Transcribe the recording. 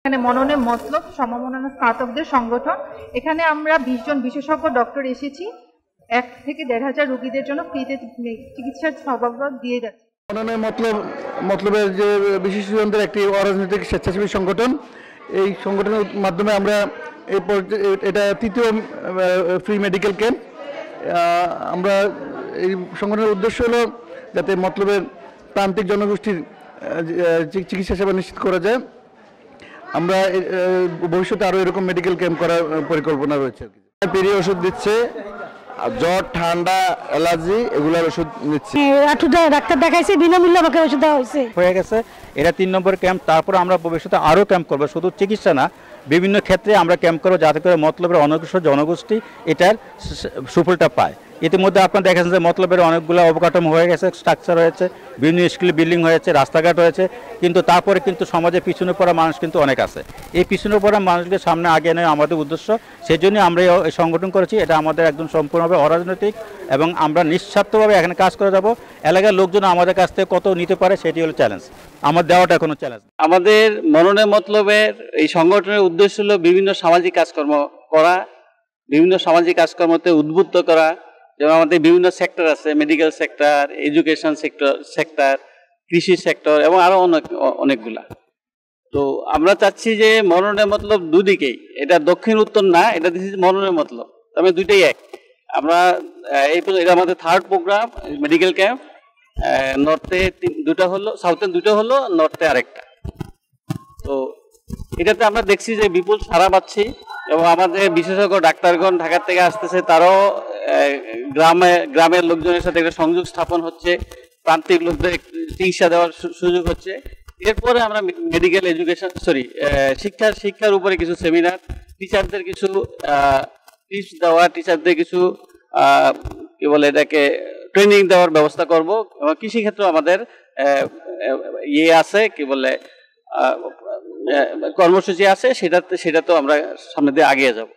এখানে মননে মতলব সমমননা স্নাতকদের সংগঠন। এখানে আমরা 20 জন বিশেষজ্ঞ ডক্টর এসেছি। 1 থেকে 1,500 রোগীদের জন্য ফ্রিতে চিকিৎসার সেবা দিয়ে যাচ্ছে। মননে মতলবের যে বিশেষজনদের একটি অরাজনৈতিক স্বেচ্ছাসেবী সংগঠন। এই সংগঠনের মাধ্যমে আমরা এটা 3য় ফ্রি মেডিকেল ক্যাম্প। আমরা এই সংগঠনের উদ্দেশ্য হলো যাতে মতলবের প্রান্তিক জনগোষ্ঠীর চিকিৎসা সেবা নিশ্চিত করা যায়। আমরা ভবিষ্যতে আরও এরকম মেডিকেল ক্যাম্প করার পরিকল্পনা রয়েছে। পেরিয়ে ওষুধ দিচ্ছে, জ্বর, ঠান্ডা, অ্যালার্জি এগুলোর ওষুধ নিচ্ছে। ডাক্তার দেখাইছে, বিনামূল্যে আমাকে ওষুধ দেওয়া হয়ে গেছে। এটা 3 নম্বর ক্যাম্প। তারপর আমরা ভবিষ্যতে আরও ক্যাম্প করবো, শুধু চিকিৎসা না, বিভিন্ন ক্ষেত্রে আমরা ক্যাম্প করবো যাতে করে মতলবের অনগ্রসর জনগোষ্ঠী এটার সুফলটা পায়। ইতিমধ্যে আপনারা দেখেছেন যে মতলবের অনেকগুলো অবকাঠামো হয়ে গেছে, স্ট্রাকচার হয়েছে, বিভিন্ন স্কুল বিল্ডিং হয়েছে, রাস্তাঘাট হয়েছে, কিন্তু তারপরে কিন্তু সমাজে পিছনে পড়া মানুষ কিন্তু অনেক আছে। এই পিছনে পড়া মানুষকে সামনে আগে নেওয়া আমাদের উদ্দেশ্য। সেই জন্য আমরা এই সংগঠন করেছি। এটা আমাদের একদম সম্পূর্ণভাবে অরাজনৈতিক এবং আমরা নিঃস্বার্থভাবে এখানে কাজ করে যাব। এলাকার লোকজন আমাদের কাছ থেকে কত নিতে পারে সেটি হলো চ্যালেঞ্জ, আমার দেওয়াটা এখনো চ্যালেঞ্জ। আমাদের মননে মতলবের এই সংগঠনের উদ্দেশ্য হলো বিভিন্ন সামাজিক কাজকর্ম করা, বিভিন্ন সামাজিক কাজকর্মতে উদ্বুদ্ধ করা। যেমন আমাদের বিভিন্ন সেক্টর আছে, মেডিকেল সেক্টর, এডুকেশন সেক্টর, কৃষি সেক্টর এবং আরো অনেকগুলা। তো আমরা চাচ্ছি যে মননে মতলব দুদিকেই, এটা দক্ষিণ উত্তর না, এটা দিচ্ছি মননে মতলব, তবে দুইটাই এক। আমরা এটা আমাদের 3rd প্রোগ্রাম মেডিকেল ক্যাম্প। নর্থে 2টা হলো, সাউথে 2টা হলো, নর্থে আরেকটা। তো এটাতে আমরা দেখছি যে বিপুল সাড়া পাচ্ছি এবং আমাদের বিশেষজ্ঞ ডাক্তারগণ ঢাকা থেকে আসতেছে, তারাও গ্রামের লোকজনের সাথে একটা সংযোগ স্থাপন হচ্ছে, প্রান্তিক লোকদের চিকিৎসা দেওয়ার সুযোগ হচ্ছে। এরপরে আমরা মেডিকেল এডুকেশন শিক্ষার উপরে কিছু সেমিনার, টিচারদের কিছু টিপস দেওয়া, টিচারদের কিছু কি বলে এটাকে ট্রেনিং দেওয়ার ব্যবস্থা করব। এবং কৃষিক্ষেত্রে আমাদের আছে কি বলে কর্মসূচি আছে, সেটাতেও আমরা সামনে দিয়ে এগিয়ে যাব।